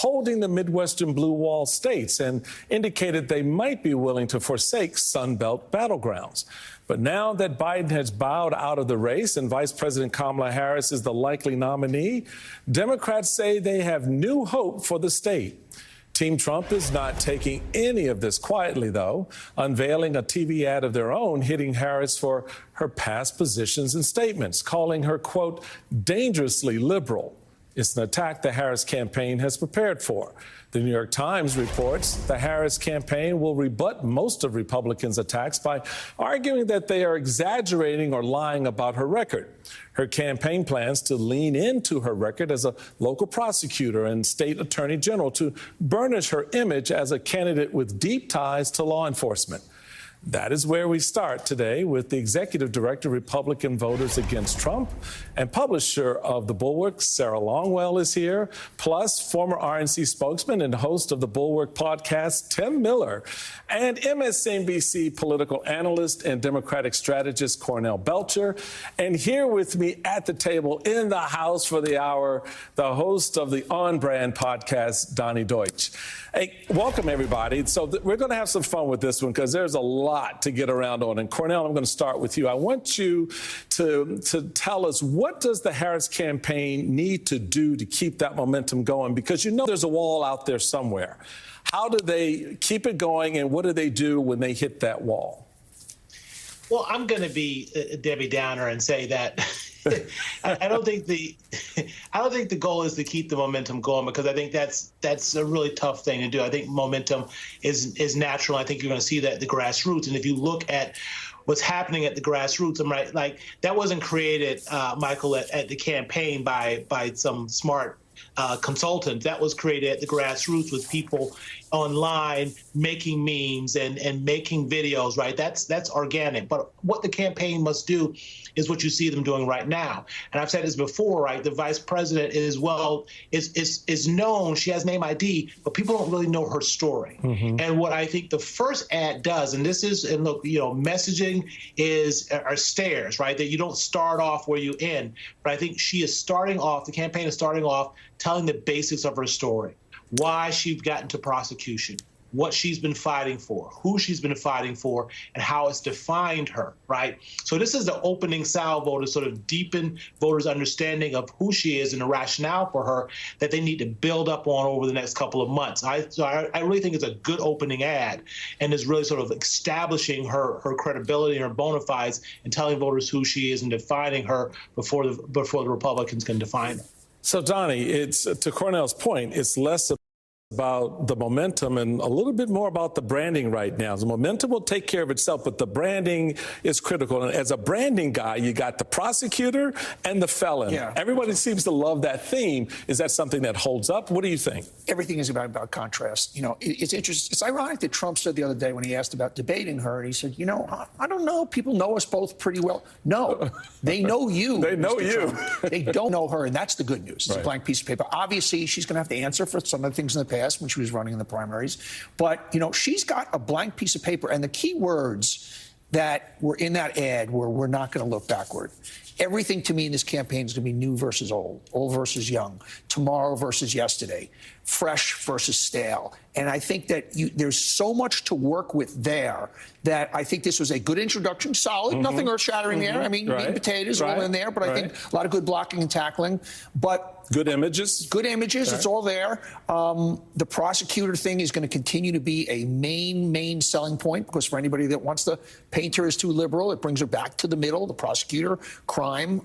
holding the Midwestern Blue Wall states and indicated they might be willing to forsake Sunbelt battlegrounds. But now that Biden has bowed out of the race and Vice President Kamala Harris is the likely nominee, Democrats say they have new hope for the state. Team Trump is not taking any of this quietly, though, unveiling a TV ad of their own hitting Harris for her past positions and statements, calling her, quote, dangerously liberal. It's an attack the Harris campaign has prepared for. The New York Times reports the Harris campaign will rebut most of Republicans' attacks by arguing that they are exaggerating or lying about her record. Her campaign plans to lean into her record as a local prosecutor and state attorney general to burnish her image as a candidate with deep ties to law enforcement. That is where we start today with the executive director of Republican Voters Against Trump and publisher of The Bulwark, Sarah Longwell, is here, plus former RNC spokesman and host of the Bulwark podcast, Tim Miller, and MSNBC political analyst and Democratic strategist, Cornell Belcher. And here with me at the table in the house for the hour, the host of the On Brand podcast, Donnie Deutsch. Hey, welcome, everybody. So we're going to have some fun with this one because there's a lot to get around on. And Cornell, I'm going to start with you. I want you to tell us, what does the Harris campaign need to do to keep that momentum going? Because you know there's a wall out there somewhere. How do they keep it going, and what do they do when they hit that wall? Well, I'm going to be Debbie Downer and say that I don't think the goal is to keep the momentum going, because I think that's a really tough thing to do. I think momentum is natural. I think you're going to see that at the grassroots. And if you look at what's happening at the grassroots, I'm right, like that wasn't created, Michael, at the campaign by some smart consultant. That was created at the grassroots with people online making memes and making videos, right? That's organic. But what the campaign must do is what you see them doing right now. And I've said this before, right? The vice president is known. She has name ID, but people don't really know her story. Mm-hmm. And what I think the first ad does, and look, messaging are stairs, right? That you don't start off where you end. But I think she is starting off, the campaign is starting off telling the basics of her story, why she's gotten to prosecution, what she's been fighting for, who she's been fighting for, and how it's defined her, right? So this is the opening salvo to sort of deepen voters' understanding of who she is and the rationale for her that they need to build up on over the next couple of months. So I really think it's a good opening ad, and is really sort of establishing her credibility and her bona fides and telling voters who she is and defining her before the Republicans can define her. So, Donnie, it's to Cornell's point, it's less about the momentum and a little bit more about the branding right now. The momentum will take care of itself, but the branding is critical. And as a branding guy, you got the prosecutor and the felon. Yeah. Everybody seems to love that theme. Is that something that holds up? What do you think? Everything is about contrast. It's interesting. It's ironic that Trump said the other day when he asked about debating her, and he said, I don't know. People know us both pretty well. No, they know you. They know Mr. you. Trump. They don't know her, and that's the good news. It's right. A blank piece of paper. Obviously, she's going to have to answer for some of the things in the past when she was running in the primaries. But, she's got a blank piece of paper. And the key words that were in that ad were, we're not going to look backward. Everything to me in this campaign is going to be new versus old versus young, tomorrow versus yesterday, fresh versus stale. And I think that there's so much to work with there that I think this was a good introduction, solid, mm-hmm. nothing earth-shattering there. I mean, meat and potatoes all in there, but I think a lot of good blocking and tackling. But good images. Good images. It's all there. The prosecutor thing is going to continue to be a main selling point, because for anybody that wants to paint her as too liberal, it brings her back to the middle. The prosecutor, crime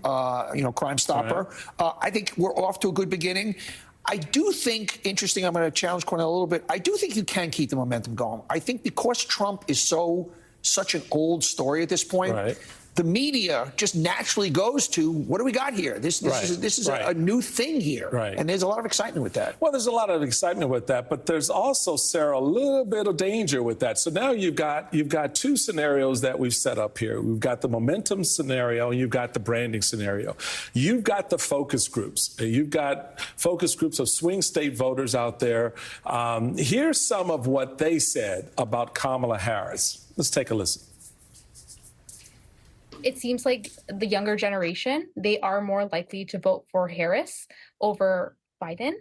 stopper. Right. I think we're off to a good beginning. I do think, interesting, I'm going to challenge Cornell a little bit. I do think you can keep the momentum going. I think because Trump is such an old story at this point, right. The media just naturally goes to, what do we got here? This is a new thing here. Right. And there's a lot of excitement with that. Well, there's a lot of excitement with that, but there's also, Sarah, a little bit of danger with that. So now you've got two scenarios that we've set up here. We've got the momentum scenario and you've got the branding scenario. You've got the focus groups. You've got focus groups of swing state voters out there. Here's some of what they said about Kamala Harris. Let's take a listen. It seems like the younger generation, they are more likely to vote for Harris over Biden.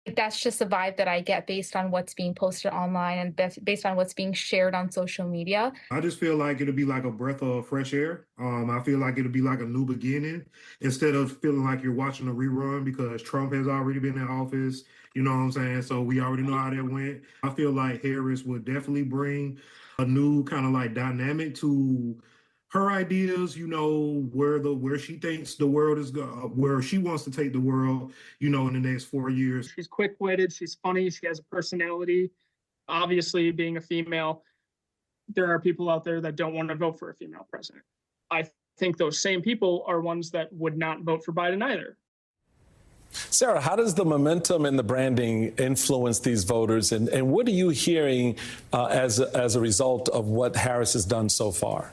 That's just the vibe that I get based on what's being posted online and based on what's being shared on social media. I just feel like it'll be like a breath of fresh air. I feel like it'll be like a new beginning instead of feeling like you're watching a rerun because Trump has already been in office. You know what I'm saying? So we already know how that went. I feel like Harris would definitely bring a new kind of like dynamic to her ideas, you know, where she thinks the world is where she wants to take the world, you know, in the next 4 years. She's quick-witted, she's funny, she has a personality. Obviously, being a female, there are people out there that don't want to vote for a female president. I think those same people are ones that would not vote for Biden either. Sarah, how does the momentum and the branding influence these voters? And what are you hearing as a result of what Harris has done so far?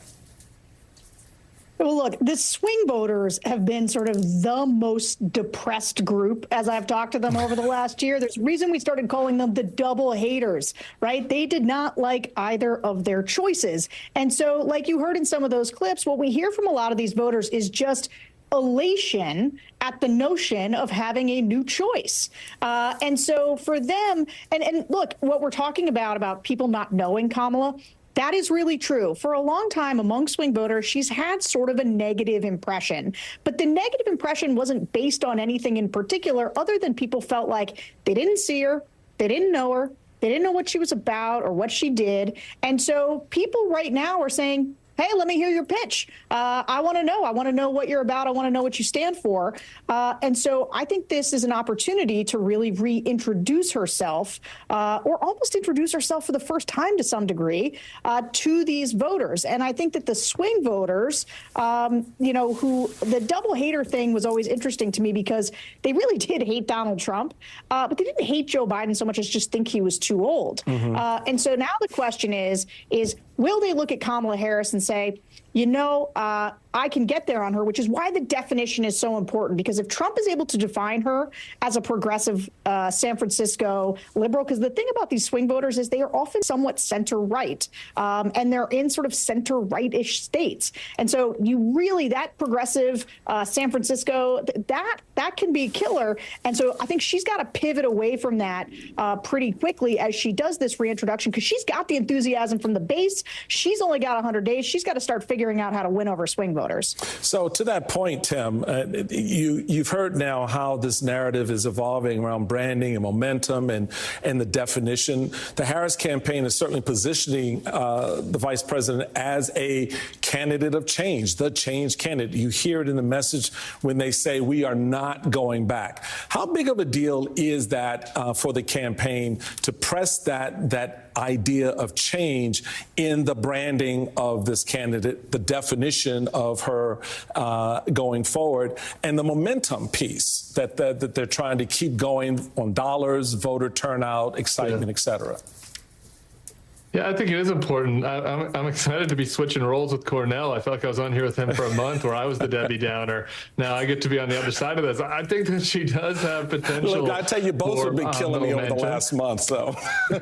Well, look, the swing voters have been sort of the most depressed group as I've talked to them over the last year. There's a reason we started calling them the double haters, right? They did not like either of their choices. And so, like you heard in some of those clips, what we hear from a lot of these voters is just elation at the notion of having a new choice. And so for them, and look, what we're talking about people not knowing Kamala, that is really true. For a long time among swing voters, she's had sort of a negative impression. But the negative impression wasn't based on anything in particular other than people felt like they didn't see her, they didn't know her, they didn't know what she was about or what she did. And so people right now are saying, hey, let me hear your pitch. I want to know what you're about. I want to know what you stand for. And so I think this is an opportunity to really reintroduce herself or almost introduce herself for the first time to some degree to these voters. And I think that the swing voters, who the double hater thing was always interesting to me because they really did hate Donald Trump, but they didn't hate Joe Biden so much as just think he was too old. And so now the question is will they look at Kamala Harris and say, I can get there on her, which is why the definition is so important, because if Trump is able to define her as a progressive San Francisco liberal, because the thing about these swing voters is they are often somewhat center right, and they're in sort of center right-ish states. And so that progressive San Francisco, that can be a killer. And so I think she's got to pivot away from that pretty quickly as she does this reintroduction, because she's got the enthusiasm from the base. She's only got 100 days. She's got to start figuring out how to win over swing voters. So to that point, Tim, you've heard now how this narrative is evolving around branding and momentum and the definition. The Harris campaign is certainly positioning the vice president as a candidate of change, the change candidate. You hear it in the message when they say we are not going back. How big of a deal is that for the campaign to press that idea of change in the branding of this candidate, the definition of her going forward, and the momentum piece that they're trying to keep going on dollars, voter turnout, excitement, et cetera? Yeah, I think it is important. I'm excited to be switching roles with Cornell. I felt like I was on here with him for a month where I was the Debbie Downer. Now I get to be on the other side of this. I think that she does have potential. Look, I tell you, both have been killing me over the last month. So I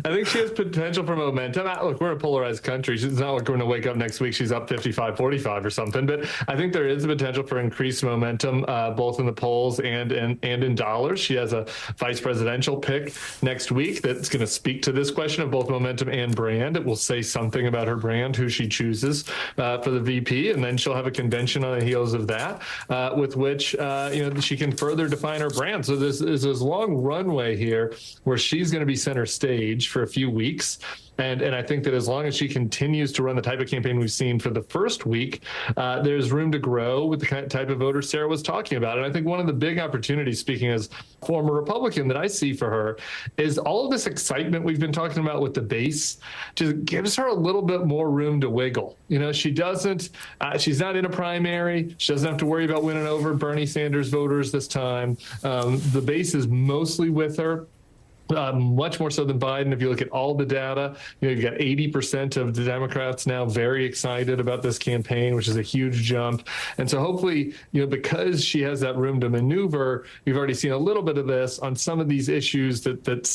think she has potential for momentum. Look, we're a polarized country. It's not like we're going to wake up next week, she's up 55-45 or something. But I think there is the potential for increased momentum, both in the polls and in dollars. She has a vice presidential pick next week that's going to speak to this question of both momentum and brand. It will say something about her brand, who she chooses for the VP, and then she'll have a convention on the heels of that, with which she can further define her brand. So there's this long runway here where she's going to be center stage for a few weeks. And I think that as long as she continues to run the type of campaign we've seen for the first week, there's room to grow with the kind of type of voter Sarah was talking about. And I think one of the big opportunities, speaking as former Republican, that I see for her is all of this excitement we've been talking about with the base just gives her a little bit more room to wiggle. She doesn't, she's not in a primary. She doesn't have to worry about winning over Bernie Sanders voters this time. The base is mostly with her. much more so than Biden. If you look at all the data, you've got 80% of the Democrats now very excited about this campaign, which is a huge jump. And so hopefully, because she has that room to maneuver, you've already seen a little bit of this on some of these issues that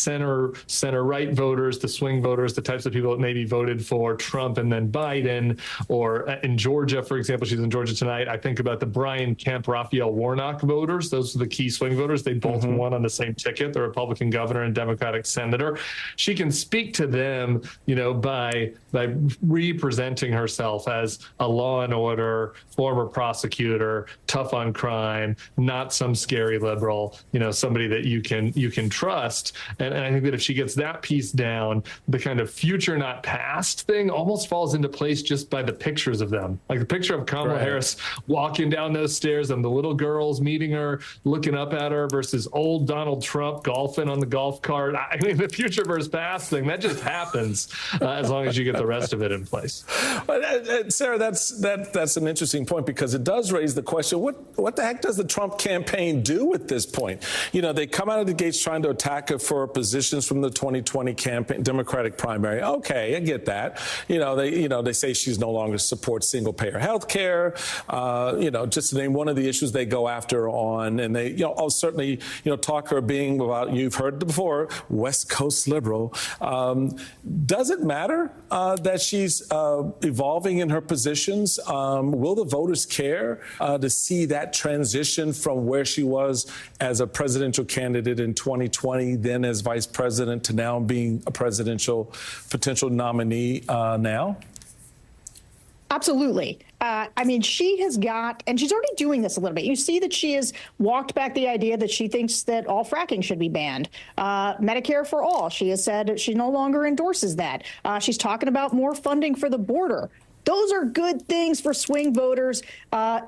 center-right voters, the swing voters, the types of people that maybe voted for Trump and then Biden, or in Georgia, for example, she's in Georgia tonight. I think about the Brian Kemp, Raphael Warnock voters. Those are the key swing voters. They both won on the same ticket, the Republican governor and Democratic senator. She can speak to them, by representing herself as a law and order, former prosecutor, tough on crime, not some scary liberal, somebody that you can trust. And I think that if she gets that piece down, the kind of future not past thing almost falls into place just by the pictures of them. Like the picture of Kamala Harris walking down those stairs and the little girls meeting her, looking up at her, versus old Donald Trump golfing on the golf cart. I mean, the future versus past thing, that just happens as long as you get the rest of it in place. Sarah, that's an interesting point, because it does raise the question, what the heck does the Trump campaign do at this point? They come out of the gates trying to attack her for positions from the 2020 campaign, Democratic primary. Okay, I get that. They say she's no longer supports single-payer health care, just to name one of the issues they go after on. And they, certainly, talk her being about, you've heard it before, West Coast liberal. Does it matter that she's evolving in her positions? Will the voters care to see that transition from where she was as a presidential candidate in 2020, then as vice president, to now being a presidential potential nominee now? Absolutely. She has got, and she's already doing this a little bit. You see that she has walked back the idea that she thinks that all fracking should be banned. Medicare for all. She has said she no longer endorses that. She's talking about more funding for the border. Those are good things for swing voters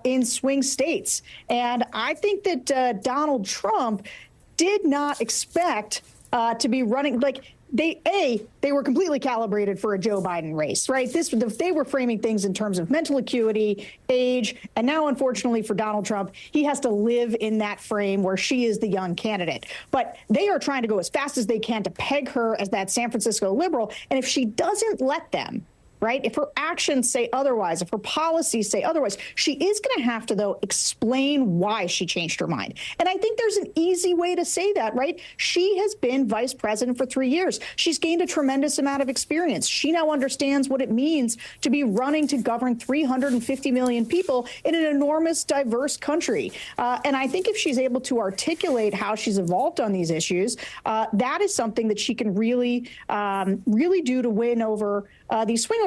in swing states. And I think that Donald Trump did not expect to be running they were completely calibrated for a Joe Biden race, right? They were framing things in terms of mental acuity, age, and now, unfortunately, for Donald Trump, he has to live in that frame where she is the young candidate. But they are trying to go as fast as they can to peg her as that San Francisco liberal. And if she doesn't let them, right, if her actions say otherwise, if her policies say otherwise, she is going to have to, though, explain why she changed her mind. And I think there's an easy way to say that, right? She has been vice president for 3 years. She's gained a tremendous amount of experience. She now understands what it means to be running to govern 350 million people in an enormous, diverse country. And I think if she's able to articulate how she's evolved on these issues, that is something that she can really do to win over these swing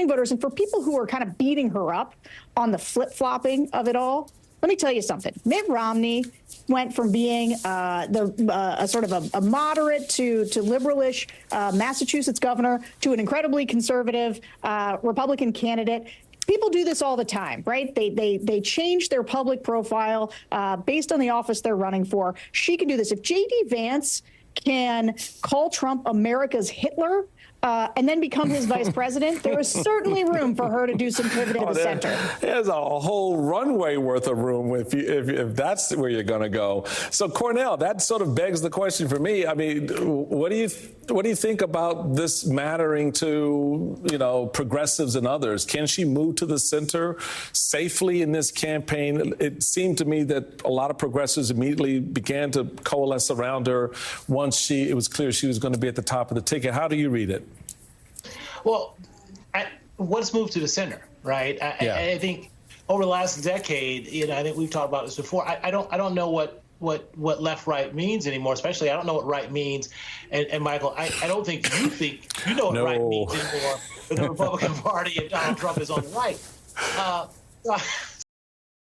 voters. And for people who are kind of beating her up on the flip-flopping of it all, let me tell you something. Mitt Romney went from being a sort of a moderate to liberalish Massachusetts governor to an incredibly conservative Republican candidate. People do this all the time, right? They change their public profile based on the office they're running for. She can do this. If J.D. Vance can call Trump America's Hitler, and then become his vice president, there is certainly room for her to do some pivoting to the center. There's a whole runway worth of room if that's where you're going to go. So, Cornell, that sort of begs the question for me. I mean, what do you think about this mattering to, progressives and others? Can she move to the center safely in this campaign? It seemed to me that a lot of progressives immediately began to coalesce around her once it was clear she was going to be at the top of the ticket. How do you read it? Well, what's moved to the center, right? I think over the last decade, I think we've talked about this before. I don't know what left right means anymore. Especially, I don't know what right means. And Michael, I don't think you know what right means anymore for the Republican Party if Donald Trump is on the right.